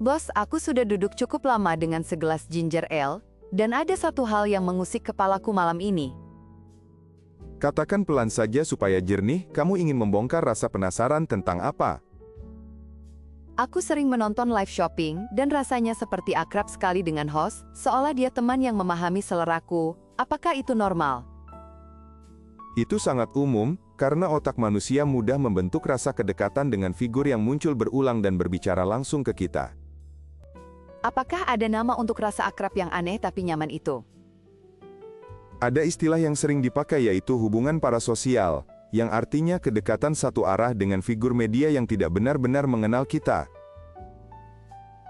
Bos, aku sudah duduk cukup lama dengan segelas ginger ale, dan ada satu hal yang mengusik kepalaku malam ini. Katakan pelan saja supaya jernih, kamu ingin membongkar rasa penasaran tentang apa? Aku sering menonton live shopping, dan rasanya seperti akrab sekali dengan host, seolah dia teman yang memahami seleraku. Apakah itu normal? Itu sangat umum, karena otak manusia mudah membentuk rasa kedekatan dengan figur yang muncul berulang dan berbicara langsung ke kita. Apakah ada nama untuk rasa akrab yang aneh tapi nyaman itu? Ada istilah yang sering dipakai yaitu hubungan parasosial, yang artinya kedekatan satu arah dengan figur media yang tidak benar-benar mengenal kita.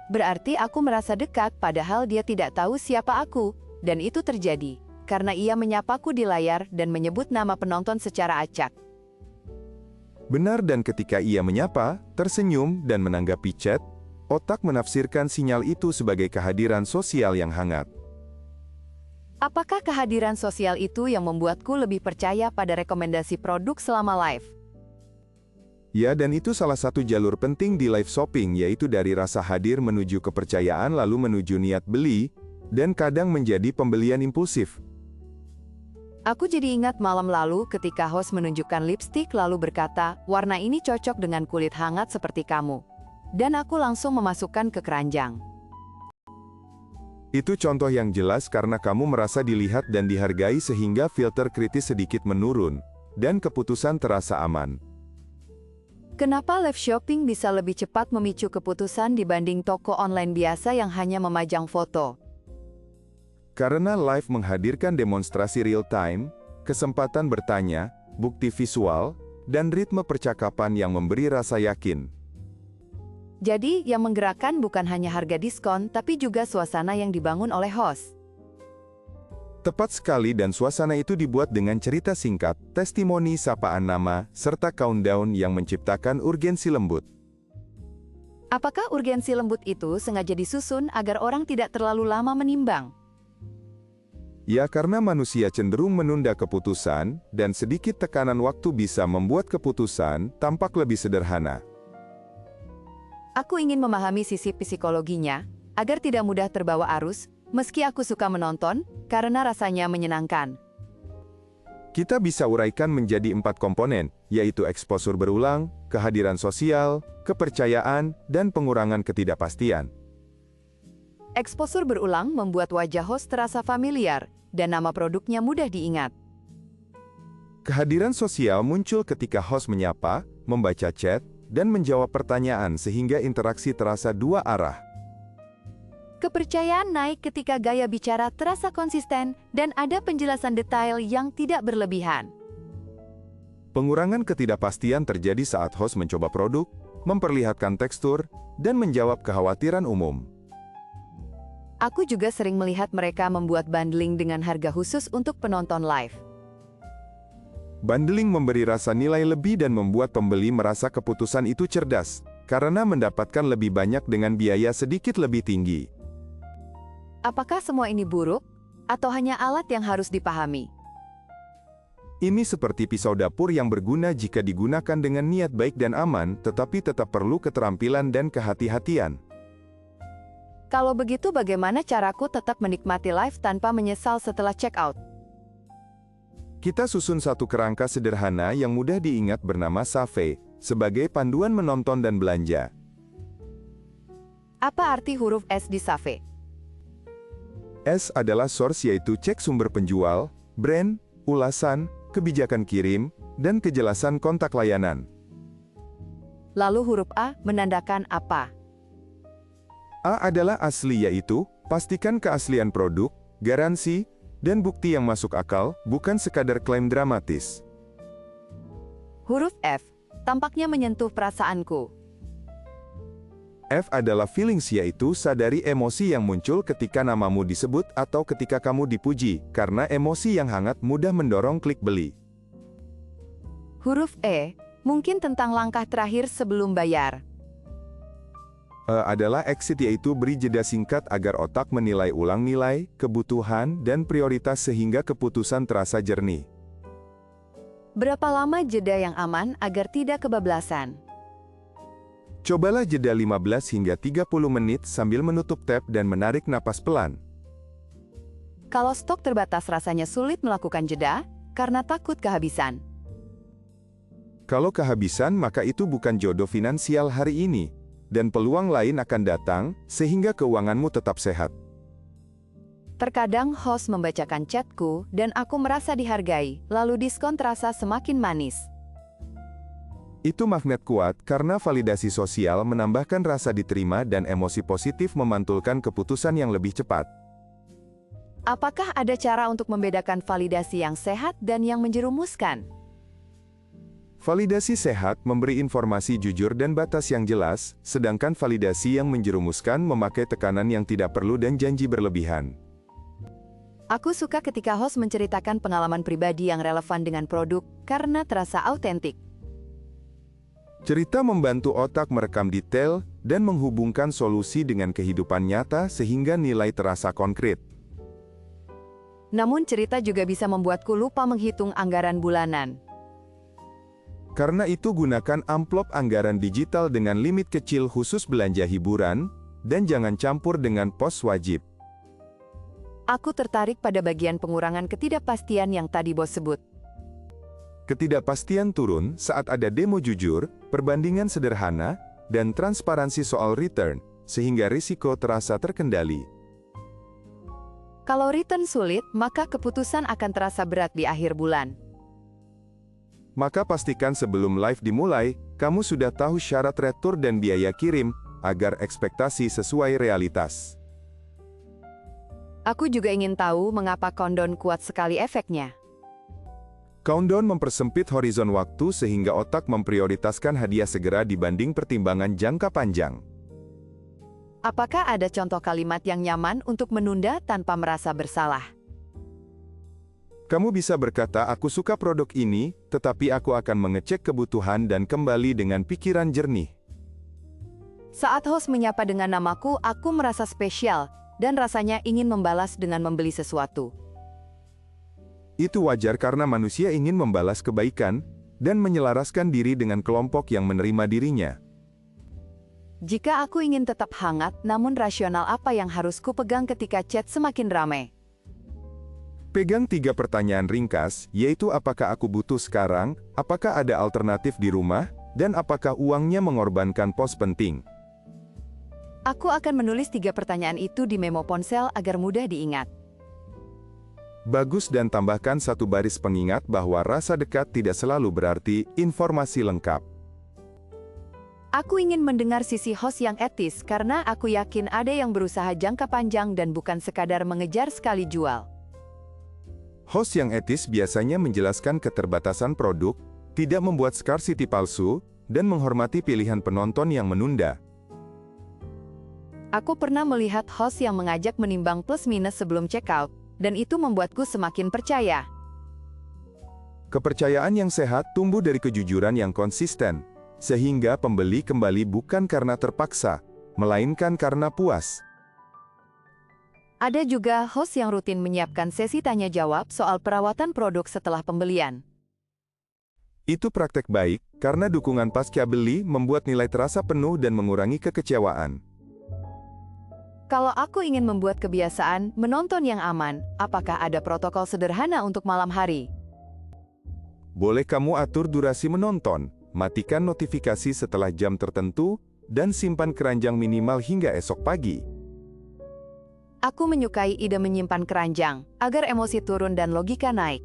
Berarti aku merasa dekat padahal dia tidak tahu siapa aku, dan itu terjadi karena ia menyapaku di layar dan menyebut nama penonton secara acak. Benar, dan ketika ia menyapa, tersenyum, dan menanggapi chat, otak menafsirkan sinyal itu sebagai kehadiran sosial yang hangat. Apakah kehadiran sosial itu yang membuatku lebih percaya pada rekomendasi produk selama live? Ya, dan itu salah satu jalur penting di live shopping, yaitu dari rasa hadir menuju kepercayaan lalu menuju niat beli, dan kadang menjadi pembelian impulsif. Aku jadi ingat malam lalu ketika host menunjukkan lipstik lalu berkata, warna ini cocok dengan kulit hangat seperti kamu. Dan aku langsung memasukkan ke keranjang. Itu contoh yang jelas karena kamu merasa dilihat dan dihargai sehingga filter kritis sedikit menurun, dan keputusan terasa aman. Kenapa live shopping bisa lebih cepat memicu keputusan dibanding toko online biasa yang hanya memajang foto? Karena live menghadirkan demonstrasi real-time, kesempatan bertanya, bukti visual, dan ritme percakapan yang memberi rasa yakin. Jadi, yang menggerakkan bukan hanya harga diskon, tapi juga suasana yang dibangun oleh host. Tepat sekali, dan suasana itu dibuat dengan cerita singkat, testimoni, sapaan nama, serta countdown yang menciptakan urgensi lembut. Apakah urgensi lembut itu sengaja disusun agar orang tidak terlalu lama menimbang? Ya, karena manusia cenderung menunda keputusan, dan sedikit tekanan waktu bisa membuat keputusan tampak lebih sederhana. Aku ingin memahami sisi psikologinya, agar tidak mudah terbawa arus, meski aku suka menonton, karena rasanya menyenangkan. Kita bisa uraikan menjadi 4 komponen, yaitu eksposur berulang, kehadiran sosial, kepercayaan, dan pengurangan ketidakpastian. Eksposur berulang membuat wajah host terasa familiar, dan nama produknya mudah diingat. Kehadiran sosial muncul ketika host menyapa, membaca chat, dan menjawab pertanyaan sehingga interaksi terasa dua arah. Kepercayaan naik ketika gaya bicara terasa konsisten dan ada penjelasan detail yang tidak berlebihan. Pengurangan ketidakpastian terjadi saat host mencoba produk, memperlihatkan tekstur, dan menjawab kekhawatiran umum. Aku juga sering melihat mereka membuat bundling dengan harga khusus untuk penonton live. Bundling memberi rasa nilai lebih dan membuat pembeli merasa keputusan itu cerdas, karena mendapatkan lebih banyak dengan biaya sedikit lebih tinggi. Apakah semua ini buruk, atau hanya alat yang harus dipahami? Ini seperti pisau dapur yang berguna jika digunakan dengan niat baik dan aman, tetapi tetap perlu keterampilan dan kehati-hatian. Kalau begitu, bagaimana caraku tetap menikmati live tanpa menyesal setelah check out? Kita susun satu kerangka sederhana yang mudah diingat bernama SAVE, sebagai panduan menonton dan belanja. Apa arti huruf S di SAVE? S adalah source, yaitu cek sumber penjual, brand, ulasan, kebijakan kirim, dan kejelasan kontak layanan. Lalu huruf A menandakan apa? A adalah asli, yaitu pastikan keaslian produk, garansi, dan bukti yang masuk akal, bukan sekadar klaim dramatis. Huruf F tampaknya menyentuh perasaanku. F adalah feelings, yaitu sadari emosi yang muncul ketika namamu disebut atau ketika kamu dipuji, karena emosi yang hangat mudah mendorong klik beli. Huruf E mungkin tentang langkah terakhir sebelum bayar. E adalah exit, yaitu beri jeda singkat agar otak menilai ulang nilai, kebutuhan, dan prioritas sehingga keputusan terasa jernih. Berapa lama jeda yang aman agar tidak kebablasan? Cobalah jeda 15 hingga 30 menit sambil menutup tab dan menarik napas pelan. Kalau stok terbatas rasanya sulit melakukan jeda, karena takut kehabisan. Kalau kehabisan maka itu bukan jodoh finansial hari ini, dan peluang lain akan datang, sehingga keuanganmu tetap sehat. Terkadang host membacakan chatku dan aku merasa dihargai, lalu diskon terasa semakin manis. Itu magnet kuat karena validasi sosial menambahkan rasa diterima dan emosi positif memantulkan keputusan yang lebih cepat. Apakah ada cara untuk membedakan validasi yang sehat dan yang menjerumuskan? Validasi sehat memberi informasi jujur dan batas yang jelas, sedangkan validasi yang menjerumuskan memakai tekanan yang tidak perlu dan janji berlebihan. Aku suka ketika host menceritakan pengalaman pribadi yang relevan dengan produk karena terasa autentik. Cerita membantu otak merekam detail dan menghubungkan solusi dengan kehidupan nyata sehingga nilai terasa konkret. Namun cerita juga bisa membuatku lupa menghitung anggaran bulanan. Karena itu gunakan amplop anggaran digital dengan limit kecil khusus belanja hiburan, dan jangan campur dengan pos wajib. Aku tertarik pada bagian pengurangan ketidakpastian yang tadi bos sebut. Ketidakpastian turun saat ada demo jujur, perbandingan sederhana, dan transparansi soal return, sehingga risiko terasa terkendali. Kalau return sulit, maka keputusan akan terasa berat di akhir bulan. Maka pastikan sebelum live dimulai, kamu sudah tahu syarat retur dan biaya kirim, agar ekspektasi sesuai realitas. Aku juga ingin tahu mengapa countdown kuat sekali efeknya. Countdown mempersempit horizon waktu sehingga otak memprioritaskan hadiah segera dibanding pertimbangan jangka panjang. Apakah ada contoh kalimat yang nyaman untuk menunda tanpa merasa bersalah? Kamu bisa berkata, "Aku suka produk ini, tetapi aku akan mengecek kebutuhan dan kembali dengan pikiran jernih." Saat host menyapa dengan namaku, aku merasa spesial dan rasanya ingin membalas dengan membeli sesuatu. Itu wajar karena manusia ingin membalas kebaikan dan menyelaraskan diri dengan kelompok yang menerima dirinya. Jika aku ingin tetap hangat, namun rasional apa yang harus kupegang ketika chat semakin ramai? Pegang 3 pertanyaan ringkas, yaitu apakah aku butuh sekarang, apakah ada alternatif di rumah, dan apakah uangnya mengorbankan pos penting. Aku akan menulis 3 pertanyaan itu di memo ponsel agar mudah diingat. Bagus, dan tambahkan 1 baris pengingat bahwa rasa dekat tidak selalu berarti informasi lengkap. Aku ingin mendengar sisi host yang etis karena aku yakin ada yang berusaha jangka panjang dan bukan sekadar mengejar sekali jual. Host yang etis biasanya menjelaskan keterbatasan produk, tidak membuat scarcity palsu, dan menghormati pilihan penonton yang menunda. Aku pernah melihat host yang mengajak menimbang plus minus sebelum checkout, dan itu membuatku semakin percaya. Kepercayaan yang sehat tumbuh dari kejujuran yang konsisten, sehingga pembeli kembali bukan karena terpaksa, melainkan karena puas. Ada juga host yang rutin menyiapkan sesi tanya-jawab soal perawatan produk setelah pembelian. Itu praktek baik, karena dukungan pasca beli membuat nilai terasa penuh dan mengurangi kekecewaan. Kalau aku ingin membuat kebiasaan menonton yang aman, apakah ada protokol sederhana untuk malam hari? Boleh kamu atur durasi menonton, matikan notifikasi setelah jam tertentu, dan simpan keranjang minimal hingga esok pagi. Aku menyukai ide menyimpan keranjang, agar emosi turun dan logika naik.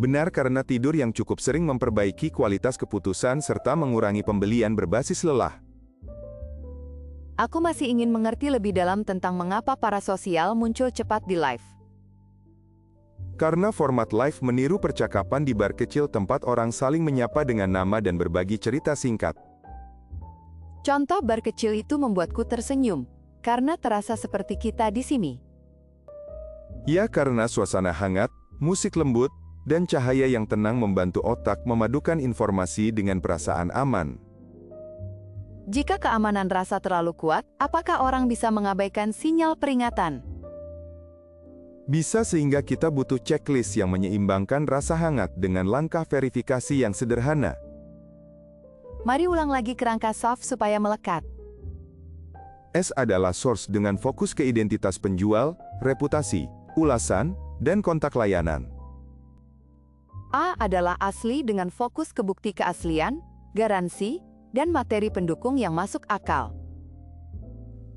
Benar, karena tidur yang cukup sering memperbaiki kualitas keputusan serta mengurangi pembelian berbasis lelah. Aku masih ingin mengerti lebih dalam tentang mengapa para sosial muncul cepat di live. Karena format live meniru percakapan di bar kecil tempat orang saling menyapa dengan nama dan berbagi cerita singkat. Contoh bar kecil itu membuatku tersenyum, karena terasa seperti kita di sini. Ya, karena suasana hangat, musik lembut, dan cahaya yang tenang membantu otak memadukan informasi dengan perasaan aman. Jika keamanan rasa terlalu kuat, apakah orang bisa mengabaikan sinyal peringatan? Bisa, sehingga kita butuh checklist yang menyeimbangkan rasa hangat dengan langkah verifikasi yang sederhana. Mari ulang lagi kerangka soft supaya melekat. S adalah source dengan fokus ke identitas penjual, reputasi, ulasan, dan kontak layanan. A adalah asli dengan fokus ke bukti keaslian, garansi, dan materi pendukung yang masuk akal.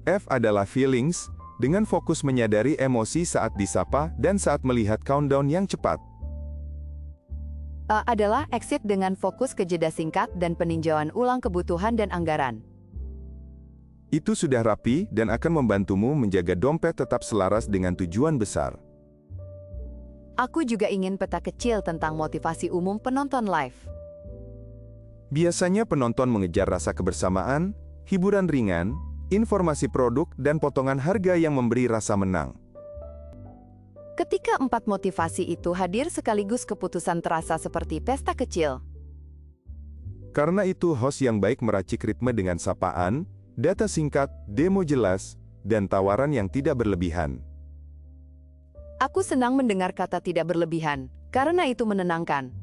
F adalah feelings, dengan fokus menyadari emosi saat disapa dan saat melihat countdown yang cepat. A adalah exit dengan fokus ke jeda singkat dan peninjauan ulang kebutuhan dan anggaran. Itu sudah rapi dan akan membantumu menjaga dompet tetap selaras dengan tujuan besar. Aku juga ingin peta kecil tentang motivasi umum penonton live. Biasanya penonton mengejar rasa kebersamaan, hiburan ringan, informasi produk, dan potongan harga yang memberi rasa menang. Ketika 4 motivasi itu hadir sekaligus, keputusan terasa seperti pesta kecil. Karena itu host yang baik meracik ritme dengan sapaan, data singkat, demo jelas, dan tawaran yang tidak berlebihan. Aku senang mendengar kata tidak berlebihan, karena itu menenangkan.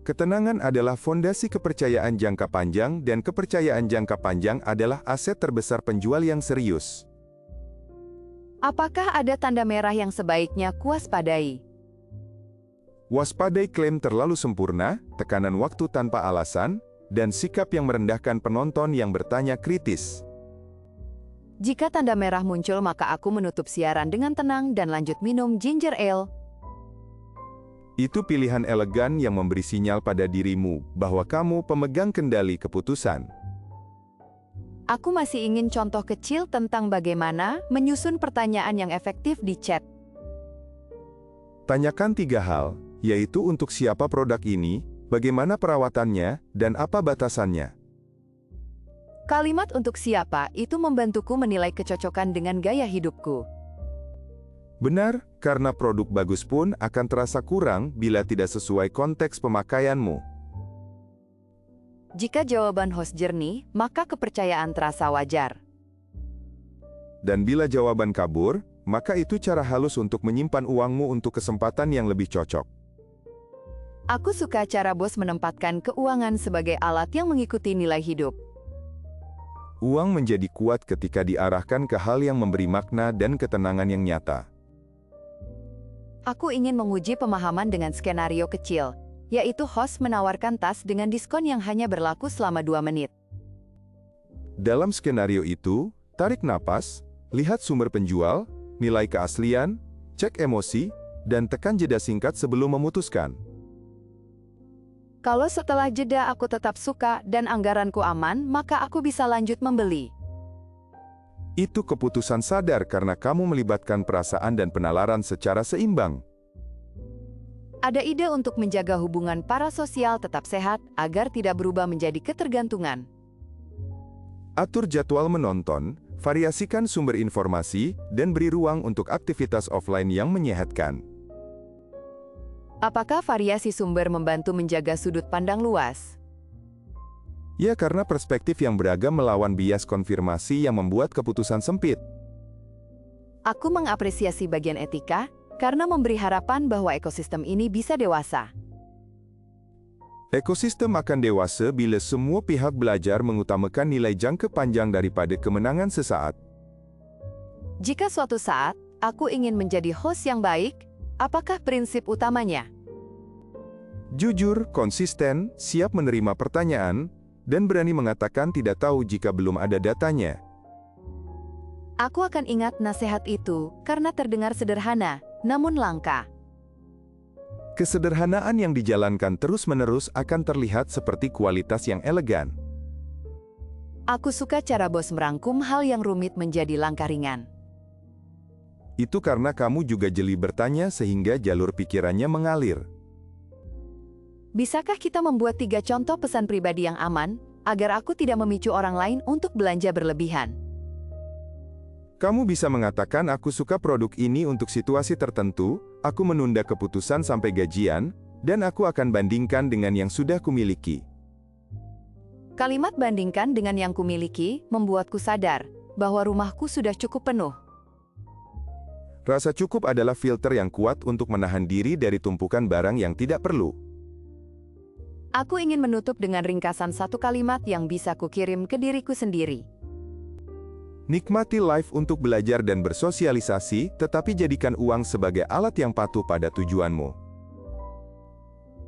Ketenangan adalah fondasi kepercayaan jangka panjang dan kepercayaan jangka panjang adalah aset terbesar penjual yang serius. Apakah ada tanda merah yang sebaiknya kuwaspadai? Waspadai klaim terlalu sempurna, tekanan waktu tanpa alasan, dan sikap yang merendahkan penonton yang bertanya kritis. Jika tanda merah muncul, maka aku menutup siaran dengan tenang dan lanjut minum ginger ale. Itu pilihan elegan yang memberi sinyal pada dirimu bahwa kamu pemegang kendali keputusan. Aku masih ingin contoh kecil tentang bagaimana menyusun pertanyaan yang efektif di chat. Tanyakan 3 hal, yaitu untuk siapa produk ini, bagaimana perawatannya, dan apa batasannya. Kalimat untuk siapa itu membantuku menilai kecocokan dengan gaya hidupku. Benar, karena produk bagus pun akan terasa kurang bila tidak sesuai konteks pemakaianmu. Jika jawaban host jernih, maka kepercayaan terasa wajar. Dan bila jawaban kabur, maka itu cara halus untuk menyimpan uangmu untuk kesempatan yang lebih cocok. Aku suka cara bos menempatkan keuangan sebagai alat yang mengikuti nilai hidup. Uang menjadi kuat ketika diarahkan ke hal yang memberi makna dan ketenangan yang nyata. Aku ingin menguji pemahaman dengan skenario kecil, yaitu host menawarkan tas dengan diskon yang hanya berlaku selama 2 menit. Dalam skenario itu, tarik napas, lihat sumber penjual, nilai keaslian, cek emosi, dan tekan jeda singkat sebelum memutuskan. Kalau setelah jeda aku tetap suka dan anggaranku aman, maka aku bisa lanjut membeli. Itu keputusan sadar karena kamu melibatkan perasaan dan penalaran secara seimbang. Ada ide untuk menjaga hubungan parasosial tetap sehat agar tidak berubah menjadi ketergantungan. Atur jadwal menonton, variasikan sumber informasi, dan beri ruang untuk aktivitas offline yang menyehatkan. Apakah variasi sumber membantu menjaga sudut pandang luas? Ya, karena perspektif yang beragam melawan bias konfirmasi yang membuat keputusan sempit. Aku mengapresiasi bagian etika, karena memberi harapan bahwa ekosistem ini bisa dewasa. Ekosistem akan dewasa bila semua pihak belajar mengutamakan nilai jangka panjang daripada kemenangan sesaat. Jika suatu saat, aku ingin menjadi host yang baik, apakah prinsip utamanya? Jujur, konsisten, siap menerima pertanyaan, dan berani mengatakan tidak tahu jika belum ada datanya. Aku akan ingat nasihat itu karena terdengar sederhana, namun langka. Kesederhanaan yang dijalankan terus-menerus akan terlihat seperti kualitas yang elegan. Aku suka cara bos merangkum hal yang rumit menjadi langkah ringan. Itu karena kamu juga jeli bertanya sehingga jalur pikirannya mengalir. Bisakah kita membuat 3 contoh pesan pribadi yang aman, agar aku tidak memicu orang lain untuk belanja berlebihan? Kamu bisa mengatakan aku suka produk ini untuk situasi tertentu, aku menunda keputusan sampai gajian, dan aku akan bandingkan dengan yang sudah kumiliki. Kalimat bandingkan dengan yang kumiliki membuatku sadar bahwa rumahku sudah cukup penuh. Rasa cukup adalah filter yang kuat untuk menahan diri dari tumpukan barang yang tidak perlu. Aku ingin menutup dengan ringkasan satu kalimat yang bisa kukirim ke diriku sendiri. Nikmati life untuk belajar dan bersosialisasi, tetapi jadikan uang sebagai alat yang patuh pada tujuanmu.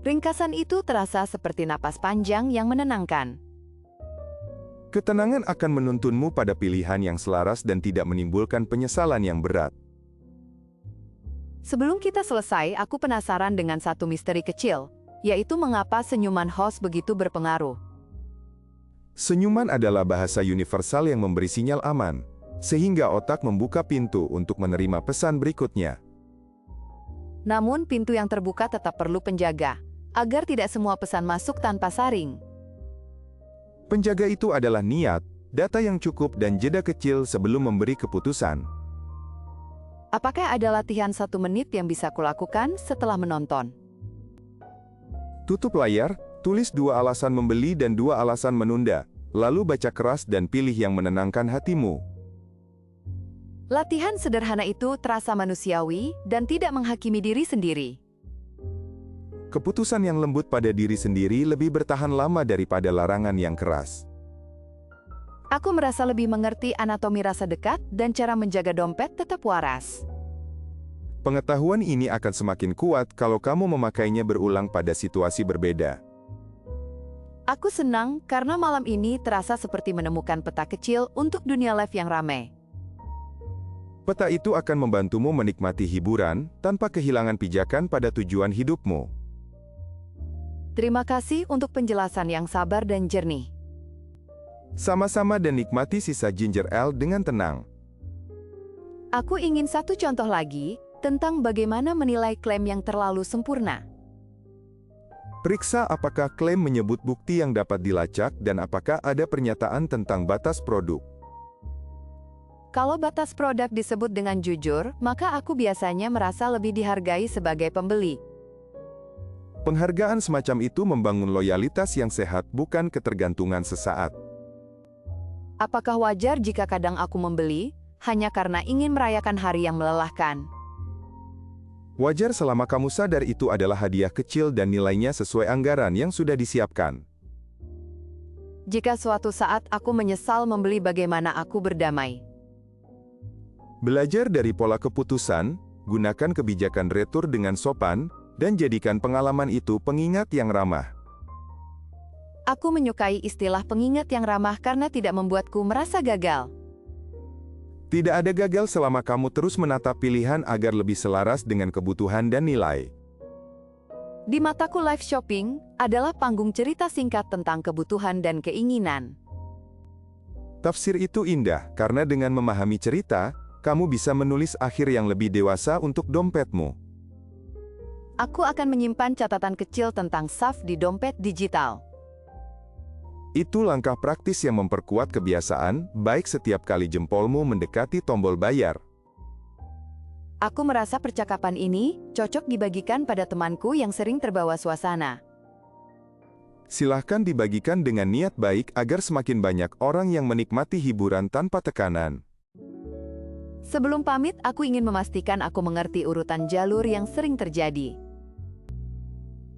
Ringkasan itu terasa seperti napas panjang yang menenangkan. Ketenangan akan menuntunmu pada pilihan yang selaras dan tidak menimbulkan penyesalan yang berat. Sebelum kita selesai, aku penasaran dengan satu misteri kecil, yaitu mengapa senyuman host begitu berpengaruh. Senyuman adalah bahasa universal yang memberi sinyal aman, sehingga otak membuka pintu untuk menerima pesan berikutnya. Namun pintu yang terbuka tetap perlu penjaga, agar tidak semua pesan masuk tanpa saring. Penjaga itu adalah niat, data yang cukup dan jeda kecil sebelum memberi keputusan. Apakah ada latihan 1 menit yang bisa kulakukan setelah menonton? Tutup layar, tulis 2 alasan membeli dan 2 alasan menunda, lalu baca keras dan pilih yang menenangkan hatimu. Latihan sederhana itu terasa manusiawi dan tidak menghakimi diri sendiri. Keputusan yang lembut pada diri sendiri lebih bertahan lama daripada larangan yang keras. Aku merasa lebih mengerti anatomi rasa dekat dan cara menjaga dompet tetap waras. Pengetahuan ini akan semakin kuat kalau kamu memakainya berulang pada situasi berbeda. Aku senang karena malam ini terasa seperti menemukan peta kecil untuk dunia live yang ramai. Peta itu akan membantumu menikmati hiburan tanpa kehilangan pijakan pada tujuan hidupmu. Terima kasih untuk penjelasan yang sabar dan jernih. Sama-sama dan nikmati sisa ginger ale dengan tenang. Aku ingin satu contoh lagi tentang bagaimana menilai klaim yang terlalu sempurna. Periksa apakah klaim menyebut bukti yang dapat dilacak dan apakah ada pernyataan tentang batas produk. Kalau batas produk disebut dengan jujur, maka aku biasanya merasa lebih dihargai sebagai pembeli. Penghargaan semacam itu membangun loyalitas yang sehat, bukan ketergantungan sesaat. Apakah wajar jika kadang aku membeli hanya karena ingin merayakan hari yang melelahkan? Wajar selama kamu sadar itu adalah hadiah kecil dan nilainya sesuai anggaran yang sudah disiapkan. Jika suatu saat aku menyesal membeli, bagaimana aku berdamai? Belajar dari pola keputusan, gunakan kebijakan retur dengan sopan, dan jadikan pengalaman itu pengingat yang ramah. Aku menyukai istilah pengingat yang ramah karena tidak membuatku merasa gagal. Tidak ada gagal selama kamu terus menata pilihan agar lebih selaras dengan kebutuhan dan nilai. Di mataku, live shopping adalah panggung cerita singkat tentang kebutuhan dan keinginan. Tafsir itu indah karena dengan memahami cerita, kamu bisa menulis akhir yang lebih dewasa untuk dompetmu. Aku akan menyimpan catatan kecil tentang SAF di dompet digital. Itu langkah praktis yang memperkuat kebiasaan, baik setiap kali jempolmu mendekati tombol bayar. Aku merasa percakapan ini cocok dibagikan pada temanku yang sering terbawa suasana. Silahkan dibagikan dengan niat baik agar semakin banyak orang yang menikmati hiburan tanpa tekanan. Sebelum pamit, aku ingin memastikan aku mengerti urutan jalur yang sering terjadi.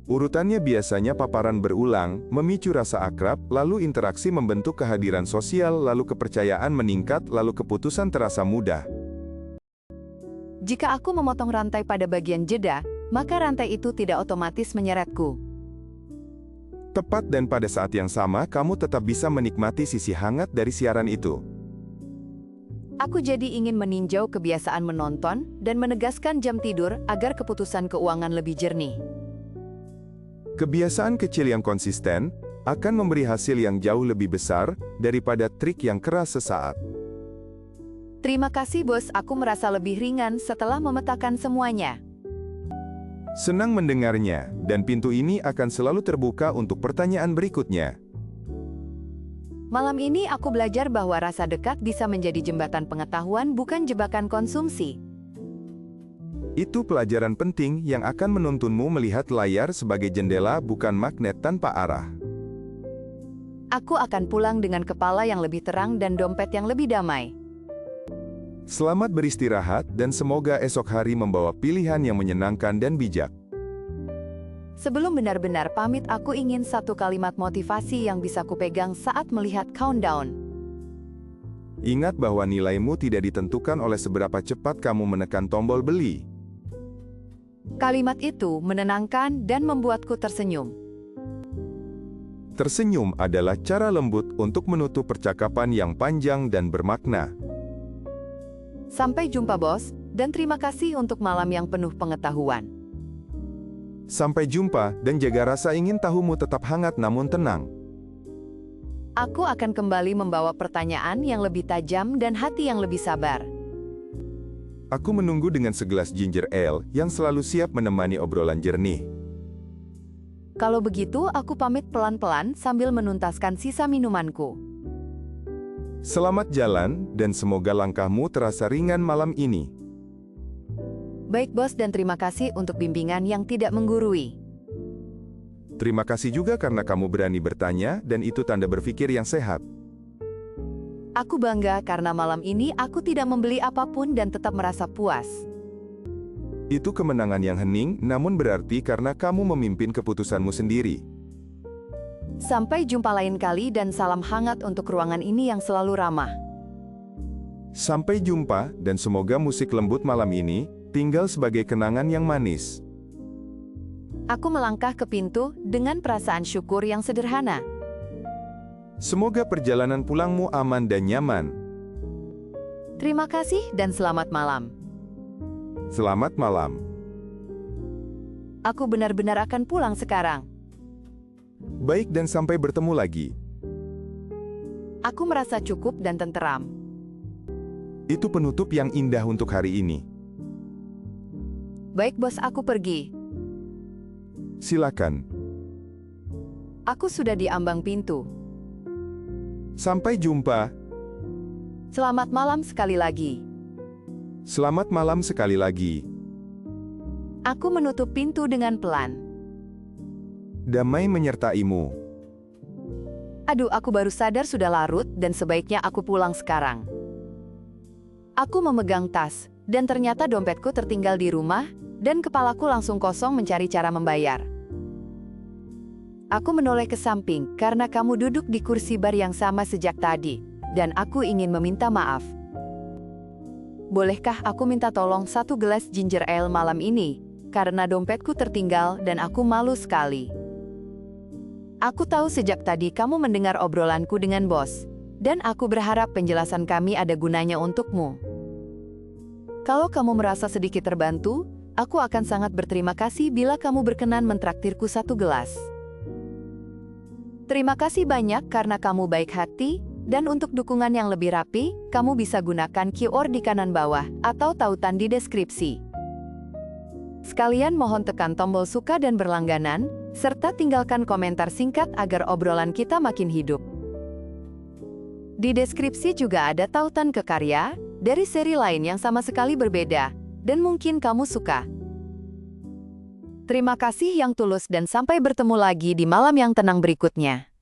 Urutannya biasanya paparan berulang, memicu rasa akrab, lalu interaksi membentuk kehadiran sosial, lalu kepercayaan meningkat, lalu keputusan terasa mudah. Jika aku memotong rantai pada bagian jeda, maka rantai itu tidak otomatis menyeretku. Tepat, dan pada saat yang sama kamu tetap bisa menikmati sisi hangat dari siaran itu. Aku jadi ingin meninjau kebiasaan menonton dan menegaskan jam tidur agar keputusan keuangan lebih jernih. Kebiasaan kecil yang konsisten akan memberi hasil yang jauh lebih besar daripada trik yang keras sesaat. Terima kasih bos, aku merasa lebih ringan setelah memetakan semuanya. Senang mendengarnya, dan pintu ini akan selalu terbuka untuk pertanyaan berikutnya. Malam ini aku belajar bahwa rasa dekat bisa menjadi jembatan pengetahuan, bukan jebakan konsumsi. Itu pelajaran penting yang akan menuntunmu melihat layar sebagai jendela, bukan magnet tanpa arah. Aku akan pulang dengan kepala yang lebih terang dan dompet yang lebih damai. Selamat beristirahat dan semoga esok hari membawa pilihan yang menyenangkan dan bijak. Sebelum benar-benar pamit, aku ingin satu kalimat motivasi yang bisa kupegang saat melihat countdown. Ingat bahwa nilaimu tidak ditentukan oleh seberapa cepat kamu menekan tombol beli. Kalimat itu menenangkan dan membuatku tersenyum. Tersenyum adalah cara lembut untuk menutup percakapan yang panjang dan bermakna. Sampai jumpa bos, dan terima kasih untuk malam yang penuh pengetahuan. Sampai jumpa, dan jaga rasa ingin tahumu tetap hangat namun tenang. Aku akan kembali membawa pertanyaan yang lebih tajam dan hati yang lebih sabar. Aku menunggu dengan segelas ginger ale yang selalu siap menemani obrolan jernih. Kalau begitu, aku pamit pelan-pelan sambil menuntaskan sisa minumanku. Selamat jalan, dan semoga langkahmu terasa ringan malam ini. Baik bos, dan terima kasih untuk bimbingan yang tidak menggurui. Terima kasih juga karena kamu berani bertanya, dan itu tanda berpikir yang sehat. Aku bangga karena malam ini aku tidak membeli apapun dan tetap merasa puas. Itu kemenangan yang hening, namun berarti karena kamu memimpin keputusanmu sendiri. Sampai jumpa lain kali dan salam hangat untuk ruangan ini yang selalu ramah. Sampai jumpa, dan semoga musik lembut malam ini tinggal sebagai kenangan yang manis. Aku melangkah ke pintu dengan perasaan syukur yang sederhana. Semoga perjalanan pulangmu aman dan nyaman. Terima kasih dan selamat malam. Selamat malam. Aku benar-benar akan pulang sekarang. Baik, dan sampai bertemu lagi. Aku merasa cukup dan tenteram. Itu penutup yang indah untuk hari ini. Baik bos, aku pergi. Silakan. Aku sudah di ambang pintu. Sampai jumpa. Selamat malam sekali lagi. Selamat malam sekali lagi. Aku menutup pintu dengan pelan. Damai menyertaimu. Aduh, aku baru sadar sudah larut dan sebaiknya aku pulang sekarang. Aku memegang tas, dan ternyata dompetku tertinggal di rumah, dan kepalaku langsung kosong mencari cara membayar. Aku menoleh ke samping karena kamu duduk di kursi bar yang sama sejak tadi, dan aku ingin meminta maaf. Bolehkah aku minta tolong satu gelas ginger ale malam ini, karena dompetku tertinggal dan aku malu sekali. Aku tahu sejak tadi kamu mendengar obrolanku dengan bos, dan aku berharap penjelasan kami ada gunanya untukmu. Kalau kamu merasa sedikit terbantu, aku akan sangat berterima kasih bila kamu berkenan mentraktirku satu gelas. Terima kasih banyak karena kamu baik hati, dan untuk dukungan yang lebih rapi, kamu bisa gunakan QR di kanan bawah atau tautan di deskripsi. Sekalian mohon tekan tombol suka dan berlangganan, serta tinggalkan komentar singkat agar obrolan kita makin hidup. Di deskripsi juga ada tautan ke karya dari seri lain yang sama sekali berbeda, dan mungkin kamu suka. Terima kasih yang tulus dan sampai bertemu lagi di malam yang tenang berikutnya.